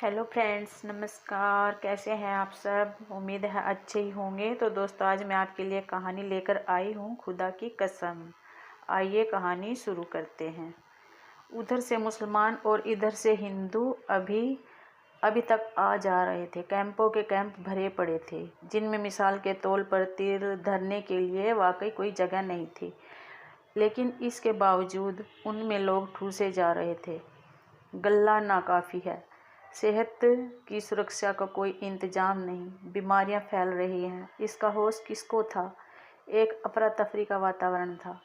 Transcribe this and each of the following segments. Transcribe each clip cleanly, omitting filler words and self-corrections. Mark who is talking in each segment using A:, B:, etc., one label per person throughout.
A: Hello friends, नमस्कार। कैसे हैं आप सब? उम्मीद है अच्छे ही होंगे। तो दोस्तों, आज मैं आपके लिए कहानी लेकर आई हूँ, खुदा की कसम। आइए कहानी शुरू करते हैं। उधर से मुसलमान और इधर से हिंदू अभी अभी तक आ जा रहे थे। कैंपों के कैंप भरे पड़े थे, जिनमें मिसाल के तौर पर तीर धरने के लिए वाकई कोई जगह नहीं थी। लेकिन इसके बावजूद उनमें लोग ठूसे जा रहे थे। गल्ला नाकाफ़ी है, सेहत की सुरक्षा का कोई इंतजाम नहीं, बीमारियां फैल रही हैं, इसका होश किसको था? एक अफरा तफरी का वातावरण था।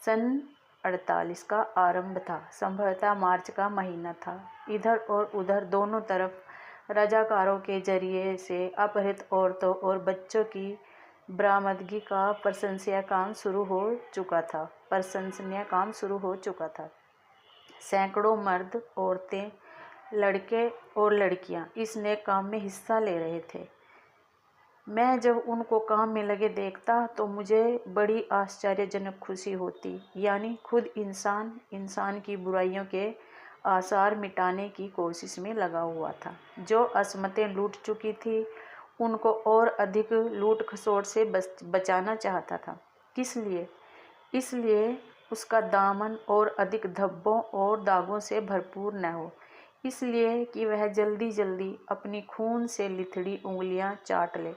A: सन 48 का आरंभ था, संभवतः मार्च का महीना था। इधर और उधर दोनों तरफ रजाकारों के जरिए से अपहृत औरतों और बच्चों की बरामदगी का प्रशंसनीय काम शुरू हो चुका था। सैकड़ों मर्द, औरतें, लड़के और लड़कियां इस नेक काम में हिस्सा ले रहे थे। मैं जब उनको काम में लगे देखता तो मुझे बड़ी आश्चर्यजनक खुशी होती। यानी खुद इंसान की बुराइयों के आसार मिटाने की कोशिश में लगा हुआ था। जो असमतें लूट चुकी थी, उनको और अधिक लूट खसोट से बचाना चाहता था। किस लिए? इसलिए उसका दामन और अधिक धब्बों और दागों से भरपूर न हो। इसलिए कि वह जल्दी जल्दी अपनी खून से लिथड़ी उंगलियां चाट ले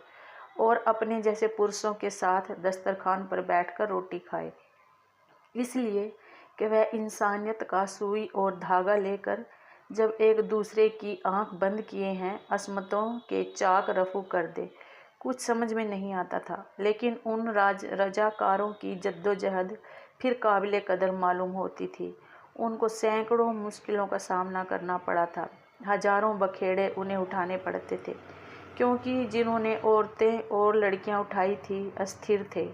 A: और अपने जैसे पुरुषों के साथ दस्तरखान पर बैठकर रोटी खाए। इसलिए कि वह इंसानियत का सुई और धागा लेकर जब एक दूसरे की आंख बंद किए हैं, असमतों के चाक रफू कर दे। कुछ समझ में नहीं आता था, लेकिन उन रजाकारों की जद्दोजहद फिर काबिले कदर मालूम होती थी। उनको सैकड़ों मुश्किलों का सामना करना पड़ा था। हजारों बखेड़े उन्हें उठाने पड़ते थे, क्योंकि जिन्होंने औरतें और लड़कियां उठाई थी अस्थिर थे।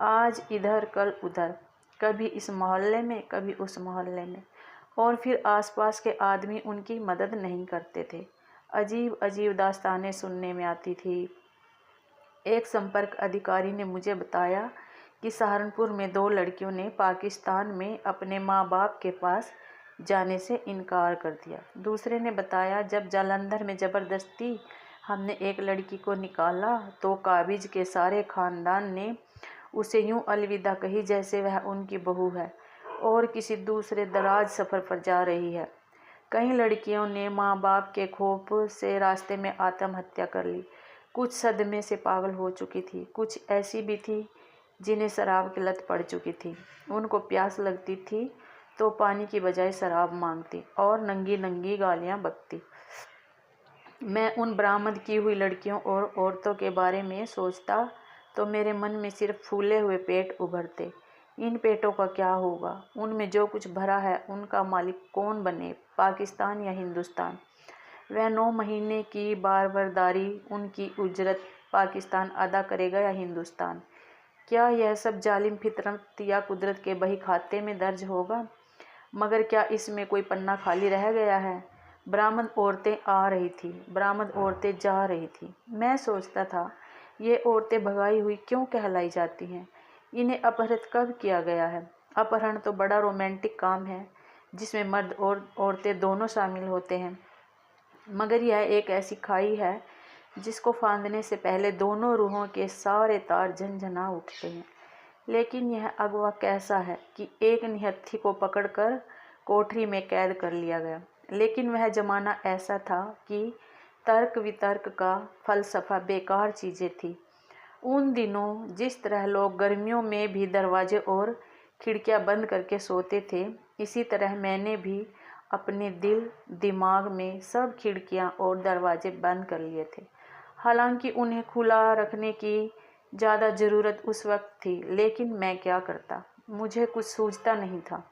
A: आज इधर कल उधर, कभी इस मोहल्ले में कभी उस मोहल्ले में, और फिर आसपास के आदमी उनकी मदद नहीं करते थे। अजीब अजीब दास्तानें सुनने में आती थी। एक संपर्क अधिकारी ने मुझे बताया कि सहारनपुर में 2 लड़कियों ने पाकिस्तान में अपने माँ बाप के पास जाने से इनकार कर दिया। दूसरे ने बताया, जब जालंधर में ज़बरदस्ती हमने एक लड़की को निकाला तो काबिज के सारे ख़ानदान ने उसे यूं अलविदा कही जैसे वह उनकी बहू है और किसी दूसरे दराज सफ़र पर जा रही है। कई लड़कियों ने माँ बाप के खौफ से रास्ते में आत्महत्या कर ली। कुछ सदमे से पागल हो चुकी थी। कुछ ऐसी भी थी जिन्हें शराब की लत पड़ चुकी थी। उनको प्यास लगती थी तो पानी की बजाय शराब मांगती और नंगी नंगी गालियाँ बकती। मैं उन बरामद की हुई लड़कियों और औरतों के बारे में सोचता तो मेरे मन में सिर्फ फूले हुए पेट उभरते। इन पेटों का क्या होगा? उनमें जो कुछ भरा है उनका मालिक कौन बने, पाकिस्तान या हिंदुस्तान? वह 9 महीने की बारबरदारी, उनकी उजरत पाकिस्तान अदा करेगा या हिंदुस्तान? क्या यह सब जालिम फितरत या कुदरत के बही खाते में दर्ज होगा? मगर क्या इसमें कोई पन्ना खाली रह गया है? बरामद औरतें आ रही थी, बरामद औरतें जा रही थी। मैं सोचता था, ये औरतें भगाई हुई क्यों कहलाई जाती हैं? इन्हें अपहृत कब किया गया है? अपहरण तो बड़ा रोमांटिक काम है, जिसमें मर्द और औरतें दोनों शामिल होते हैं। मगर यह एक ऐसी खाई है जिसको फांदने से पहले दोनों रूहों के सारे तार झनझना उठते हैं। लेकिन यह अगवा कैसा है कि एक निहत्थी को पकड़कर कोठरी में कैद कर लिया गया। लेकिन वह ज़माना ऐसा था कि तर्क वितर्क का फलसफा बेकार चीज़ें थी। उन दिनों जिस तरह लोग गर्मियों में भी दरवाजे और खिड़कियां बंद करके सोते थे, इसी तरह मैंने भी अपने दिल दिमाग में सब खिड़कियां और दरवाजे बंद कर लिए थे। हालांकि उन्हें खुला रखने की ज़्यादा ज़रूरत उस वक्त थी, लेकिन मैं क्या करता? मुझे कुछ सूझता नहीं था।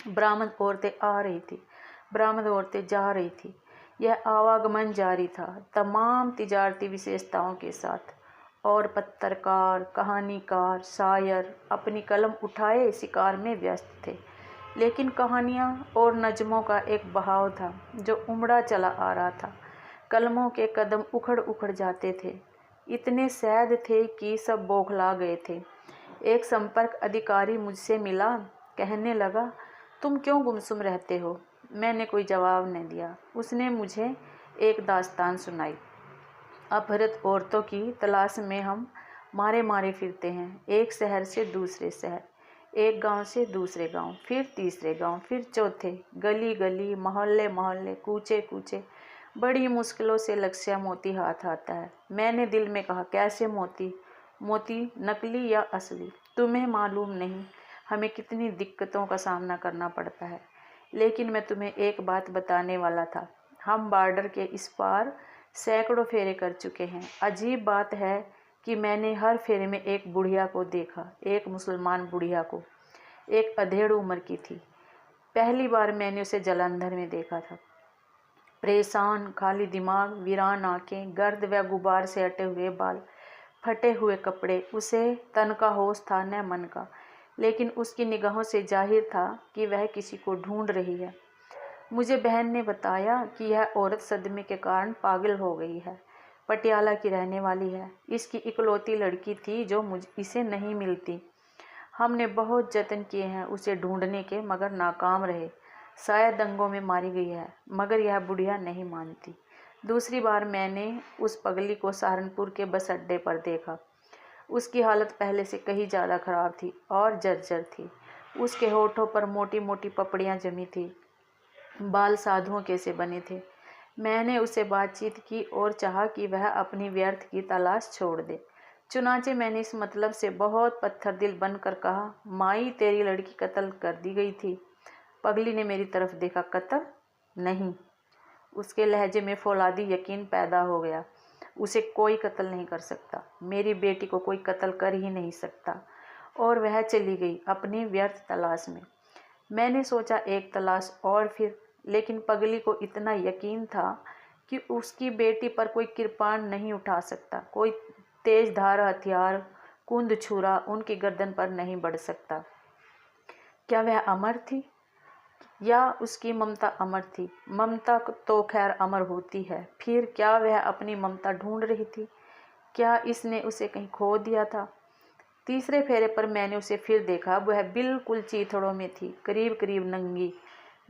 A: बरामद औरतें आ रही थी, बरामद औरतें जा रही थी। यह आवागमन जारी था, तमाम तिजारती विशेषताओं के साथ। और पत्रकार, कहानीकार, शायर अपनी कलम उठाए शिकार में व्यस्त थे। लेकिन कहानियाँ और नज़्मों का एक बहाव था जो उमड़ा चला आ रहा था। कलमों के कदम उखड़ उखड़ जाते थे, इतने सैद थे कि सब बौखला गए थे। एक संपर्क अधिकारी मुझसे मिला, कहने लगा, तुम क्यों गुमसुम रहते हो? मैंने कोई जवाब न दिया। उसने मुझे एक दास्तान सुनाई। अपहृत औरतों की तलाश में हम मारे मारे फिरते हैं, एक शहर से दूसरे शहर, एक गांव से दूसरे गांव, फिर तीसरे गांव, फिर चौथे, गली गली, मोहल्ले मोहल्ले, कूचे कूचे। बड़ी मुश्किलों से लक्ष्य मोती हाथ आता है। मैंने दिल में कहा, कैसे मोती? मोती नकली या असली? तुम्हें मालूम नहीं हमें कितनी दिक्कतों का सामना करना पड़ता है। लेकिन मैं तुम्हें एक बात बताने वाला था। हम बॉर्डर के इस पार सैकड़ों फेरे कर चुके हैं। अजीब बात है कि मैंने हर फेरे में एक बुढ़िया को देखा, एक मुसलमान बुढ़िया को, एक अधेड़ उम्र की थी। पहली बार मैंने उसे जलंधर में देखा था। परेशान, खाली दिमाग, वीरान आंखें, गर्द व गुबार से हटे हुए बाल, फटे हुए कपड़े। उसे तन का होश था न मन का, लेकिन उसकी निगाहों से जाहिर था कि वह किसी को ढूंढ रही है। मुझे बहन ने बताया कि यह औरत सदमे के कारण पागल हो गई है, पटियाला की रहने वाली है। इसकी इकलौती लड़की थी जो इसे नहीं मिलती। हमने बहुत जतन किए हैं उसे ढूंढने के, मगर नाकाम रहे। शायद दंगों में मारी गई है, मगर यह बुढ़िया नहीं मानती। दूसरी बार मैंने उस पगली को सहारनपुर के बस अड्डे पर देखा। उसकी हालत पहले से कहीं ज़्यादा खराब थी और जर्जर थी। उसके होठों पर मोटी मोटी पपड़ियाँ जमी थी, बाल साधुओं के से बने थे। मैंने उससे बातचीत की और चाहा कि वह अपनी व्यर्थ की तलाश छोड़ दे। चुनाचे मैंने इस मतलब से बहुत पत्थर दिल बनकर कहा, माई तेरी लड़की कत्ल कर दी गई थी। पगली ने मेरी तरफ देखा। कत्ल? नहीं। उसके लहजे में फौलादी यकीन पैदा हो गया। उसे कोई कत्ल नहीं कर सकता, मेरी बेटी को कोई कत्ल कर ही नहीं सकता। और वह चली गई अपनी व्यर्थ तलाश में। मैंने सोचा एक तलाश और फिर, लेकिन पगली को इतना यकीन था कि उसकी बेटी पर कोई कृपाण नहीं उठा सकता, कोई तेज धार हथियार, कुंद छुरा उनकी गर्दन पर नहीं बढ़ सकता। क्या वह अमर थी या उसकी ममता अमर थी? ममता तो खैर अमर होती है। फिर क्या वह अपनी ममता ढूंढ रही थी? क्या इसने उसे कहीं खो दिया था? तीसरे फेरे पर मैंने उसे फिर देखा। वह बिल्कुल चीथड़ों में थी, करीब करीब नंगी।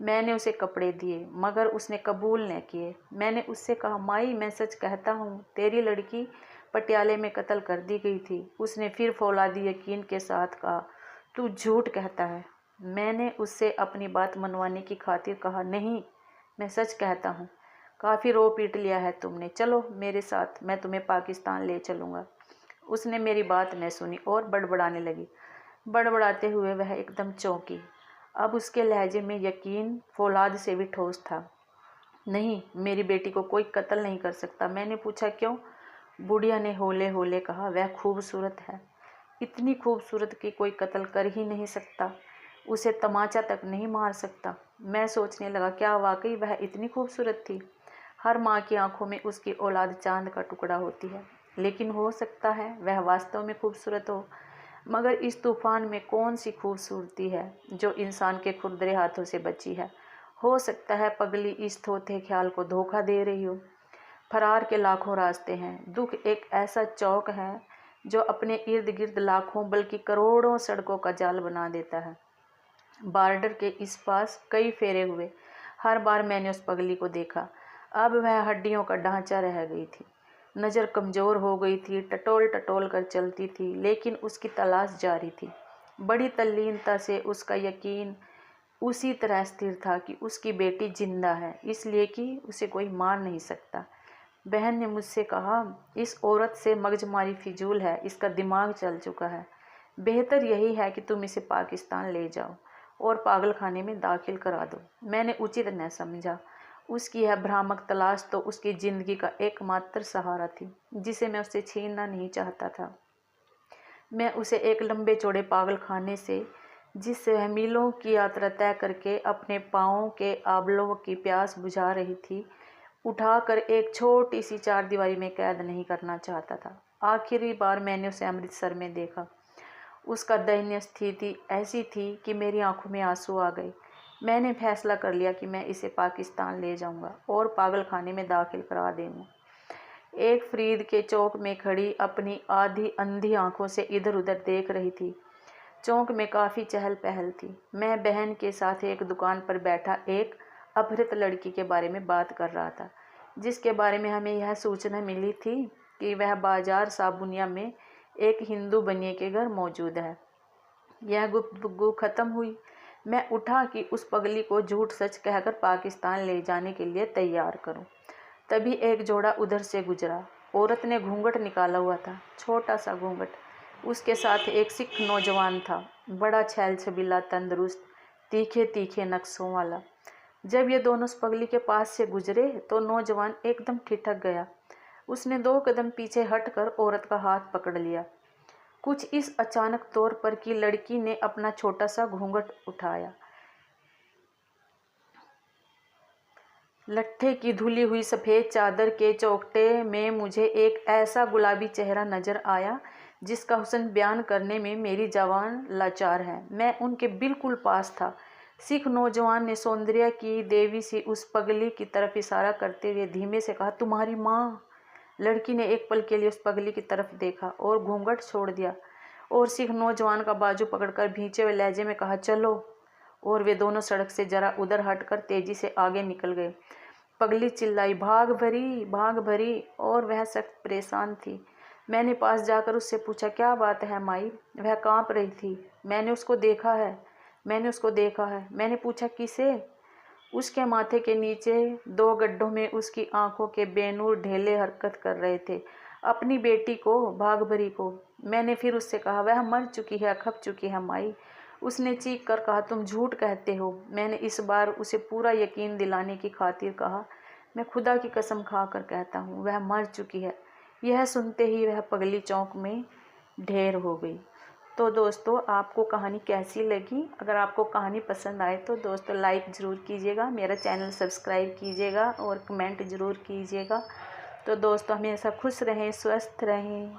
A: मैंने उसे कपड़े दिए, मगर उसने कबूल न किए। मैंने उससे कहा, माई मैं सच कहता हूँ, तेरी लड़की पटियाले में कत्ल कर दी गई थी। उसने फिर फौलादी यकीन के साथ कहा, तू झूठ कहता है। मैंने उससे अपनी बात मनवाने की खातिर कहा, नहीं मैं सच कहता हूँ। काफ़ी रो पीट लिया है तुमने, चलो मेरे साथ, मैं तुम्हें पाकिस्तान ले चलूँगा। उसने मेरी बात न सुनी और बड़बड़ाने लगी। बड़बड़ाते हुए वह एकदम चौंकी। अब उसके लहजे में यकीन फौलाद से भी ठोस था। नहीं, मेरी बेटी को कोई कत्ल नहीं कर सकता। मैंने पूछा, क्यों? बुढ़िया ने होले होले कहा, वह खूबसूरत है, इतनी खूबसूरत कि कोई कत्ल कर ही नहीं सकता, उसे तमाचा तक नहीं मार सकता। मैं सोचने लगा, क्या वाकई वह इतनी खूबसूरत थी? हर माँ की आंखों में उसकी औलाद चांद का टुकड़ा होती है, लेकिन हो सकता है वह वास्तव में खूबसूरत हो। मगर इस तूफान में कौन सी खूबसूरती है जो इंसान के खुरदरे हाथों से बची है? हो सकता है पगली इस थोथे ख्याल को धोखा दे रही हो। फरार के लाखों रास्ते हैं। दुख एक ऐसा चौक है जो अपने इर्द गिर्द लाखों बल्कि करोड़ों सड़कों का जाल बना देता है। बॉर्डर के इस पास कई फेरे हुए। हर बार मैंने उस पगली को देखा। अब वह हड्डियों का ढांचा रह गई थी, नज़र कमज़ोर हो गई थी, टटोल टटोल कर चलती थी, लेकिन उसकी तलाश जारी थी। बड़ी तल्लीनता से उसका यकीन उसी तरह स्थिर था कि उसकी बेटी जिंदा है, इसलिए कि उसे कोई मार नहीं सकता। बहन ने मुझसे कहा, इस औरत से मगजमारी फिजूल है, इसका दिमाग चल चुका है। बेहतर यही है कि तुम इसे पाकिस्तान ले जाओ और पागल खाने में दाखिल करा दो। मैंने उचित न समझा। उसकी यह भ्रामक तलाश तो उसकी ज़िंदगी का एकमात्र सहारा थी, जिसे मैं उससे छीनना नहीं चाहता था। मैं उसे एक लंबे चौड़े पागल खाने से, जिससे वह मीलों की यात्रा तय करके अपने पाँवों के आबलों की प्यास बुझा रही थी, उठाकर एक छोटी सी चारदीवारी में कैद नहीं करना चाहता था। आखिरी बार मैंने उसे अमृतसर में देखा। उसका दयनीय स्थिति ऐसी थी कि मेरी आंखों में आंसू आ गए। मैंने फैसला कर लिया कि मैं इसे पाकिस्तान ले जाऊंगा और पागल खाने में दाखिल करा दूंगा। एक फरीद के चौक में खड़ी अपनी आधी अंधी आंखों से इधर उधर देख रही थी। चौक में काफ़ी चहल पहल थी। मैं बहन के साथ एक दुकान पर बैठा एक अपहृत लड़की के बारे में बात कर रहा था। जिसके बारे में हमें यह सूचना मिली थी कि वह बाजार साबुनिया में एक हिंदू बनिए के घर मौजूद है। यह गुफ्तगू खत्म हुई। मैं उठा कि उस पगली को झूठ सच कहकर पाकिस्तान ले जाने के लिए तैयार करूं। तभी एक जोड़ा उधर से गुजरा। औरत ने घूंघट निकाला हुआ था, छोटा सा घूंघट। उसके साथ एक सिख नौजवान था, बड़ा छैल छबीला, तंदुरुस्त, तीखे तीखे नक्शों वाला। जब ये दोनों उस पगली के पास से गुजरे तो नौजवान एकदम ठिठक गया। उसने 2 कदम पीछे हटकर औरत का हाथ पकड़ लिया, कुछ इस अचानक तौर पर कि लड़की ने अपना छोटा सा घूंघट उठाया। लट्ठे की धुली हुई सफ़ेद चादर के चौकटे में मुझे एक ऐसा गुलाबी चेहरा नजर आया जिसका हुस्न बयान करने में मेरी जवान लाचार है। मैं उनके बिल्कुल पास था। सिख नौजवान ने सौंदर्य की देवी सी उस पगली की तरफ इशारा करते हुए धीमे से कहा, तुम्हारी माँ। लड़की ने एक पल के लिए उस पगली की तरफ देखा और घूंघट छोड़ दिया और सिख नौजवान का बाजू पकड़कर भींचे हुए लहजे में कहा, चलो। और वे दोनों सड़क से जरा उधर हटकर तेजी से आगे निकल गए। पगली चिल्लाई, भाग भरी, भाग भरी। और वह सख्त परेशान थी। मैंने पास जाकर उससे पूछा, क्या बात है माई? वह कांप रही थी। मैंने उसको देखा है, मैंने उसको देखा है। मैंने पूछा, किसे? उसके माथे के नीचे 2 गड्ढों में उसकी आंखों के बेनूर ढेले हरकत कर रहे थे। अपनी बेटी को, भाग भरी को। मैंने फिर उससे कहा, वह मर चुकी है, खप चुकी है माई। उसने चीख कर कहा, तुम झूठ कहते हो। मैंने इस बार उसे पूरा यकीन दिलाने की खातिर कहा, मैं खुदा की कसम खा कर कहता हूँ वह मर चुकी है। यह सुनते ही वह पगली चौंक में ढेर हो गई। तो दोस्तों, आपको कहानी कैसी लगी? अगर आपको कहानी पसंद आए तो दोस्तों लाइक ज़रूर कीजिएगा, मेरा चैनल सब्सक्राइब कीजिएगा और कमेंट ज़रूर कीजिएगा। तो दोस्तों, हमेशा खुश रहें, स्वस्थ रहें।